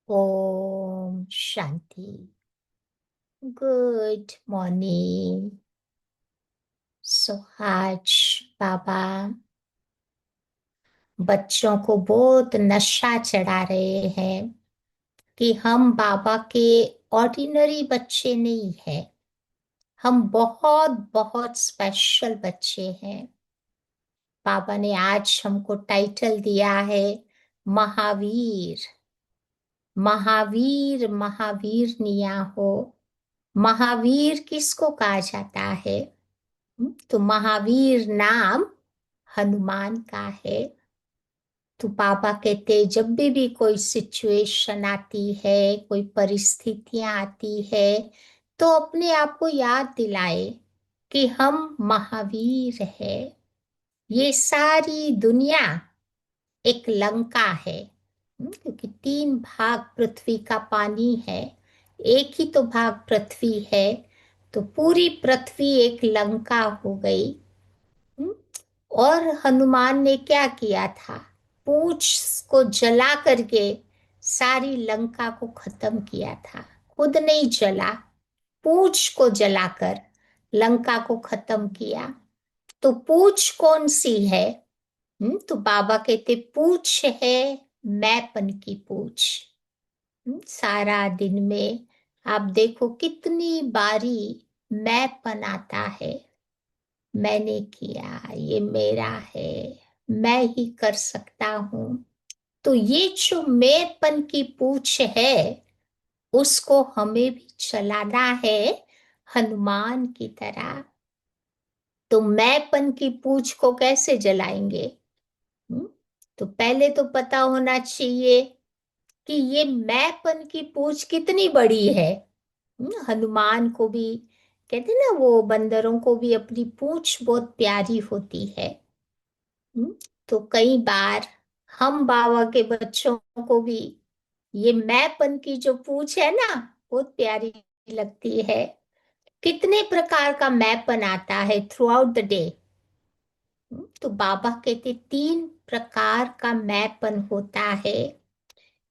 Om Shanti. Good morning. सो आज बाबा बच्चों को बहुत नशा चढ़ा रहे हैं कि हम बाबा के ऑर्डिनरी बच्चे नहीं हैं। हम बहुत बहुत स्पेशल बच्चे हैं। बाबा ने आज हमको टाइटल दिया है महावीर। महावीर महावीर निया हो। महावीर किसको कहा जाता है? तो महावीर नाम हनुमान का है। तो पापा कहते जब भी कोई सिचुएशन आती है, कोई परिस्थितियां आती है, तो अपने आप को याद दिलाए कि हम महावीर है। ये सारी दुनिया एक लंका है। क्योंकि 3 भाग पृथ्वी का पानी है, एक ही तो भाग पृथ्वी है। तो पूरी पृथ्वी एक लंका हो गई। हम्म, और हनुमान ने क्या किया था? पूंछ को जला करके सारी लंका को खत्म किया था। खुद नहीं जला, पूंछ को जलाकर लंका को खत्म किया। तो पूंछ कौन सी है? तो बाबा कहते पूंछ है मैंपन की पूंछ। सारा दिन में आप देखो कितनी बारी मैंपन आता है। मैंने किया, ये मेरा है, मैं ही कर सकता हूं। तो ये जो मैंपन की पूंछ है, उसको हमें भी चलाना है हनुमान की तरह। तो मैंपन की पूंछ को कैसे जलाएंगे? हम्म, तो पहले तो पता होना चाहिए कि ये मैंपन की पूंछ कितनी बड़ी है। हनुमान को भी कहते ना, वो बंदरों को भी अपनी पूंछ बहुत प्यारी होती है। हम्म, तो कई बार हम बाबा के बच्चों को भी ये मैंपन की जो पूंछ है ना, बहुत प्यारी लगती है। कितने प्रकार का मैंपन आता है थ्रू आउट द डे। तो बाबा कहते 3 प्रकार का मैंपन होता है।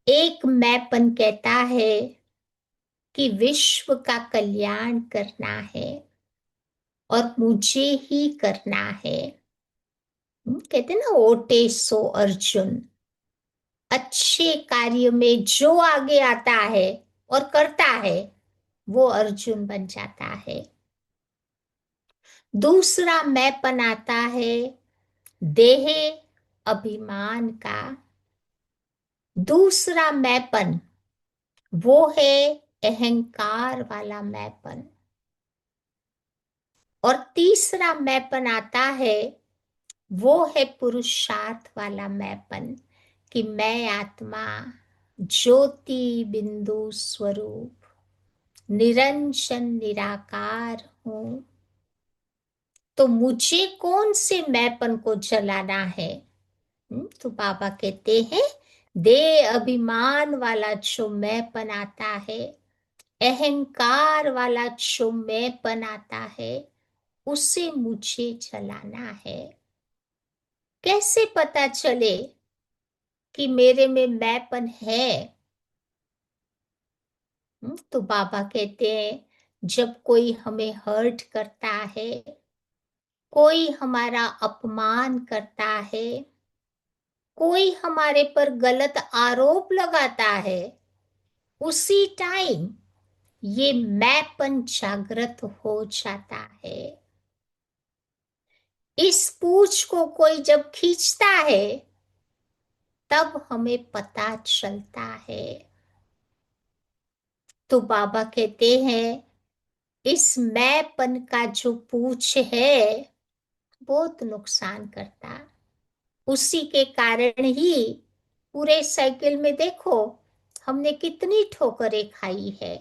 एक मैंपन कहता है कि विश्व का कल्याण करना है और मुझे ही करना है। कहते ना, ओटे सो अर्जुन। अच्छे कार्य में जो आगे आता है और करता है, वो अर्जुन बन जाता है। दूसरा मैंपन आता है देह अभिमान का। दूसरा मैंपन वो है अहंकार वाला मैंपन। और तीसरा मैंपन आता है, वो है पुरुषार्थ वाला मैंपन कि मैं आत्मा ज्योति बिंदु स्वरूप निरंजन निराकार हूं। तो मुझे कौन से मैंपन को जलाना है? तो बाबा कहते हैं दे अभिमान वाला जो मैंपन आता है, अहंकार वाला जो मैंपन आता है, उसे मुझे जलाना है। कैसे पता चले कि मेरे में मैंपन है? तो बाबा कहते हैं जब कोई हमें हर्ट करता है, कोई हमारा अपमान करता है, कोई हमारे पर गलत आरोप लगाता है, उसी टाइम ये मैंपन जागृत हो जाता है। इस पूंछ को कोई जब खींचता है, तब हमें पता चलता है। तो बाबा कहते हैं इस मैंपन का जो पूंछ है, बहुत नुकसान करता। उसी के कारण ही पूरे साइकिल में देखो हमने कितनी ठोकरें खाई है।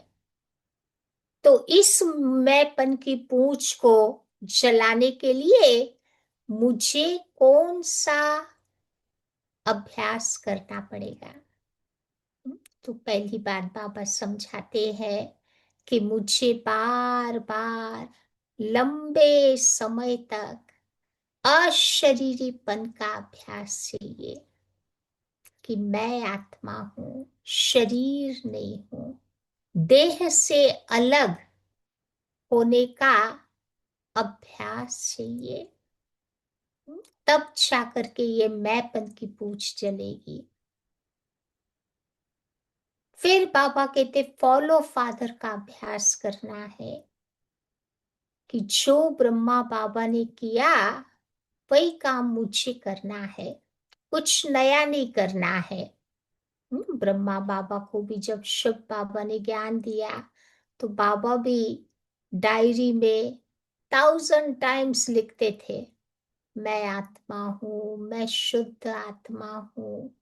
तो इस मैंपन की पूंछ को जलाने के लिए मुझे कौन सा अभ्यास करना पड़ेगा? तो पहली बात बाबा समझाते हैं कि मुझे बार बार लंबे समय तक अशरीरीपन का अभ्यास चाहिए। कि मैं आत्मा हूं, शरीर नहीं हूं। देह से अलग होने का अभ्यास चाहिए। तब जा करके ये मैंपन की पूछ चलेगी। फिर बाबा कहते फॉलो फादर का अभ्यास करना है कि जो ब्रह्मा बाबा ने किया वही काम मुझे करना है, कुछ नया नहीं करना है। ब्रह्मा बाबा को भी जब शिव बाबा ने ज्ञान दिया तो बाबा भी डायरी में 1000 टाइम्स लिखते थे, मैं आत्मा हूँ, मैं शुद्ध आत्मा हूँ।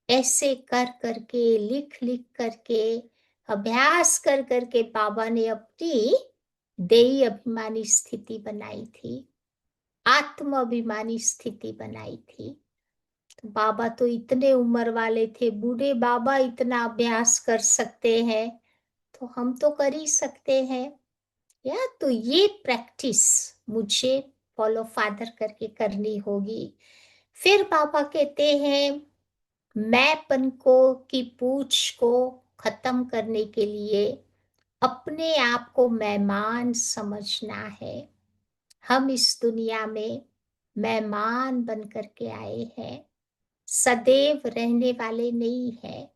ऐसे कर करके लिख लिख करके अभ्यास कर करके बाबा ने अपनी देही अभिमानी स्थिति बनाई थी, आत्म अभिमानी स्थिति बनाई थी। तो बाबा तो इतने उम्र वाले थे, बूढ़े बाबा इतना अभ्यास कर सकते हैं तो हम तो कर ही सकते हैं। या तो ये प्रैक्टिस मुझे फॉलो फादर करके करनी होगी। फिर बाबा कहते हैं मैंपन को की पूछ को खत्म करने के लिए अपने आप को मेहमान समझना है। हम इस दुनिया में मेहमान बन करके आए हैं, सदैव रहने वाले नहीं है।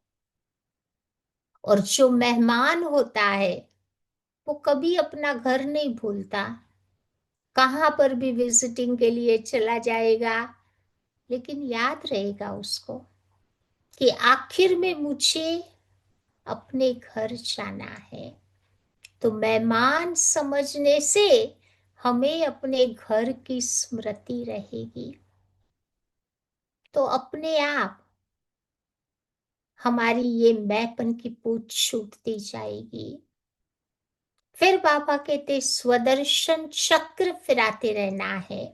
और जो मेहमान होता है वो कभी अपना घर नहीं भूलता, कहाँ पर भी विजिटिंग के लिए चला जाएगा, लेकिन याद रहेगा उसको कि आखिर में मुझे अपने घर जाना है। तो मेहमान समझने से हमें अपने घर की स्मृति रहेगी। तो अपने आप हमारी ये मैंपन की पूछ छूटती जाएगी। फिर बाबा कहते स्वदर्शन चक्र फिराते रहना है।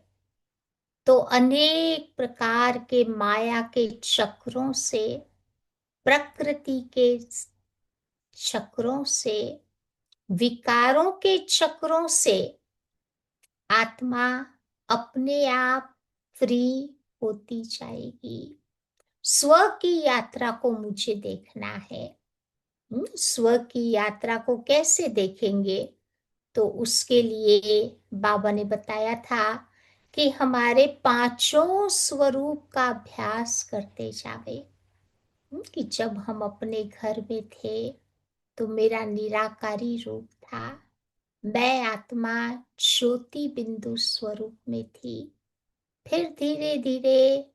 तो अनेक प्रकार के माया के चक्रों से, प्रकृति के चक्रों से, विकारों के चक्रों से आत्मा अपने आप फ्री होती जाएगी। स्व की यात्रा को मुझे देखना है। स्व की यात्रा को कैसे देखेंगे? तो उसके लिए बाबा ने बताया था कि हमारे पांचों स्वरूप का अभ्यास करते जावे। कि जब हम अपने घर में थे तो मेरा निराकारी रूप था, मैं आत्मा ज्योति बिंदु स्वरूप में थी। फिर धीरे धीरे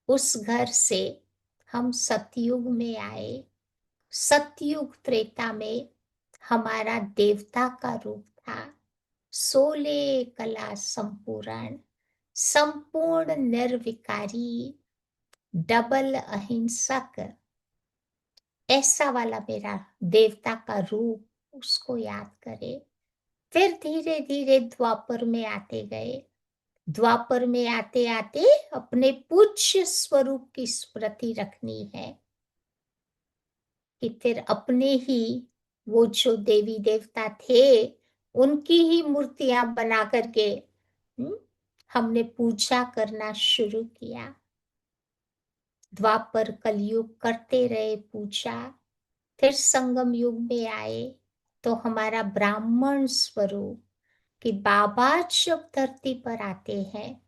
उस घर से हम सतयुग में आए। सतयुग त्रेता में हमारा देवता का रूप था, 16 कला संपूर्ण, संपूर्ण निर्विकारी, डबल अहिंसक, ऐसा वाला मेरा देवता का रूप, उसको याद करे। फिर धीरे धीरे द्वापर में आते गए। द्वापर में आते आते अपने पूज्य स्वरूप की स्मृति रखनी है कि फिर अपने ही वो जो देवी देवता थे उनकी ही मूर्तियां बना करके हमने पूजा करना शुरू किया। द्वापर कलयुग करते रहे पूजा। फिर संगम युग में आए तो हमारा ब्राह्मण स्वरूप कि बाबा जब धरती पर आते हैं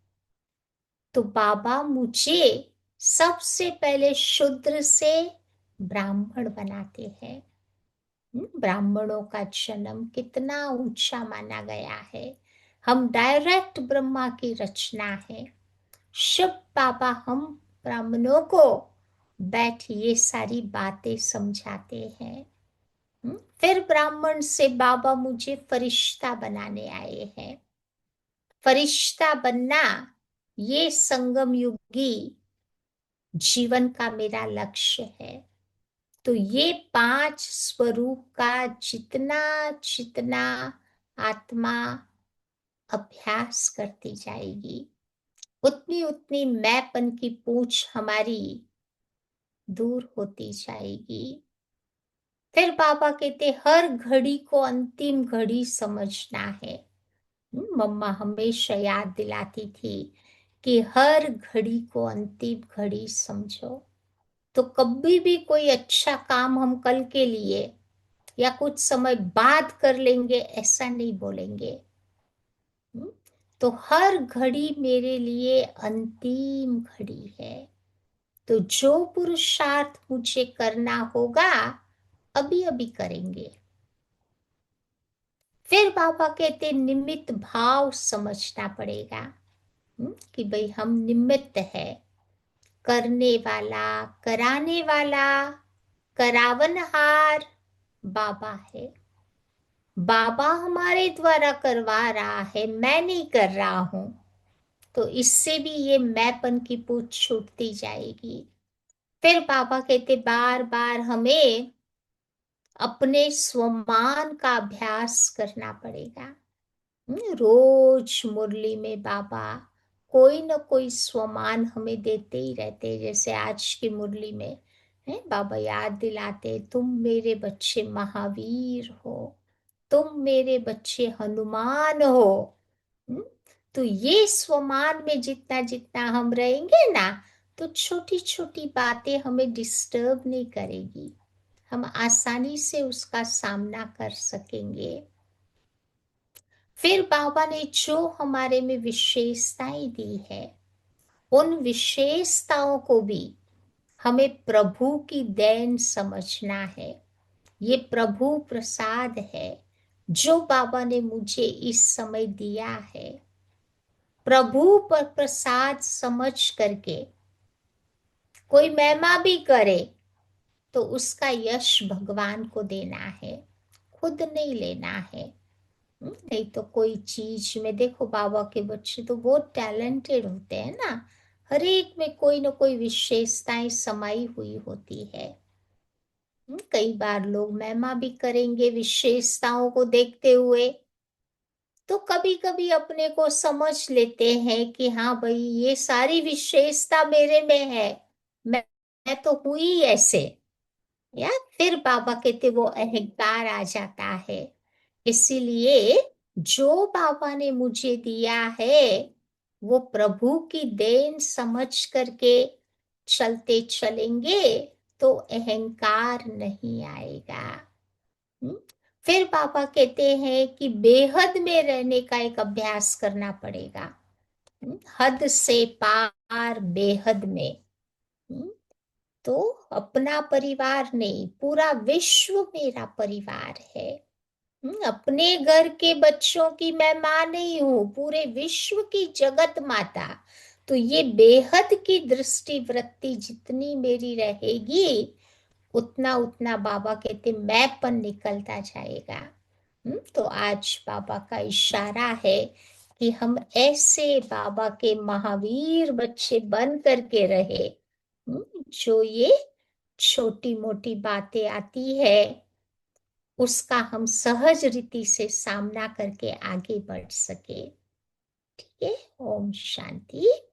तो बाबा मुझे सबसे पहले शूद्र से ब्राह्मण बनाते हैं। ब्राह्मणों का जन्म कितना ऊंचा माना गया है। हम डायरेक्ट ब्रह्मा की रचना है। शिव बाबा हम ब्राह्मणों को बैठ ये सारी बातें समझाते हैं। फिर ब्राह्मण से बाबा मुझे फरिश्ता बनाने आए हैं। फरिश्ता बनना ये संगम युगी जीवन का मेरा लक्ष्य है। तो ये 5 स्वरूप का जितना जितना आत्मा अभ्यास करती जाएगी उतनी उतनी मैंपन की पूछ हमारी दूर होती जाएगी। फिर बाबा कहते हर घड़ी को अंतिम घड़ी समझना है। मम्मा हमेशा याद दिलाती थी कि हर घड़ी को अंतिम घड़ी समझो। तो कभी भी कोई अच्छा काम हम कल के लिए या कुछ समय बाद कर लेंगे ऐसा नहीं बोलेंगे। हम्म? तो हर घड़ी मेरे लिए अंतिम घड़ी है। तो जो पुरुषार्थ मुझे करना होगा अभी अभी करेंगे। फिर बाबा कहते निमित्त भाव समझना पड़ेगा। कि भाई हम निमित्त है, करने वाला, कराने वाला, करावनहार बाबा है। बाबा हमारे द्वारा करवा रहा है, मैं नहीं कर रहा हूं। तो इससे भी ये मैंपन की पूछ छूटती जाएगी। फिर बाबा कहते बार बार हमें अपने स्वमान का अभ्यास करना पड़ेगा। रोज मुरली में बाबा कोई न कोई स्वमान हमें देते ही रहते हैं। जैसे आज की मुरली में है, बाबा याद दिलाते तुम मेरे बच्चे महावीर हो, तुम मेरे बच्चे हनुमान हो। हम्म, तो ये स्वमान में जितना जितना हम रहेंगे ना, तो छोटी छोटी बातें हमें डिस्टर्ब नहीं करेगी। हम आसानी से उसका सामना कर सकेंगे। फिर बाबा ने जो हमारे में विशेषताएं दी है, उन विशेषताओं को भी हमें प्रभु की देन समझना है। ये प्रभु प्रसाद है जो बाबा ने मुझे इस समय दिया है। प्रभु पर प्रसाद समझ करके कोई महिमा भी करे तो उसका यश भगवान को देना है, खुद नहीं लेना है। नहीं तो कोई चीज में देखो, बाबा के बच्चे तो बहुत टैलेंटेड होते हैं ना, हर एक में कोई ना कोई विशेषताएं समाई हुई होती है। कई बार लोग महिमा भी करेंगे विशेषताओं को देखते हुए, तो कभी कभी अपने को समझ लेते हैं कि हाँ भाई ये सारी विशेषता मेरे में है, मैं तो हुई ऐसे। या फिर बाबा कहते वो अहंकार आ जाता है। इसीलिए जो बाबा ने मुझे दिया है वो प्रभु की देन समझ करके चलते चलेंगे तो अहंकार नहीं आएगा। हम्म? फिर बाबा कहते हैं कि बेहद में रहने का एक अभ्यास करना पड़ेगा। हद से पार बेहद में। हम्म? तो अपना परिवार नहीं, पूरा विश्व मेरा परिवार है। अपने घर के बच्चों की मैं माँ नहीं हूं, पूरे विश्व की जगत माता। तो ये बेहद की दृष्टि वृत्ति जितनी मेरी रहेगी, उतना उतना बाबा कहते मैंपन निकलता जाएगा। तो आज बाबा का इशारा है कि हम ऐसे बाबा के महावीर बच्चे बन करके रहे। जो ये छोटी मोटी बातें आती है उसका हम सहज रीति से सामना करके आगे बढ़ सके। ठीक है, ओम शांति।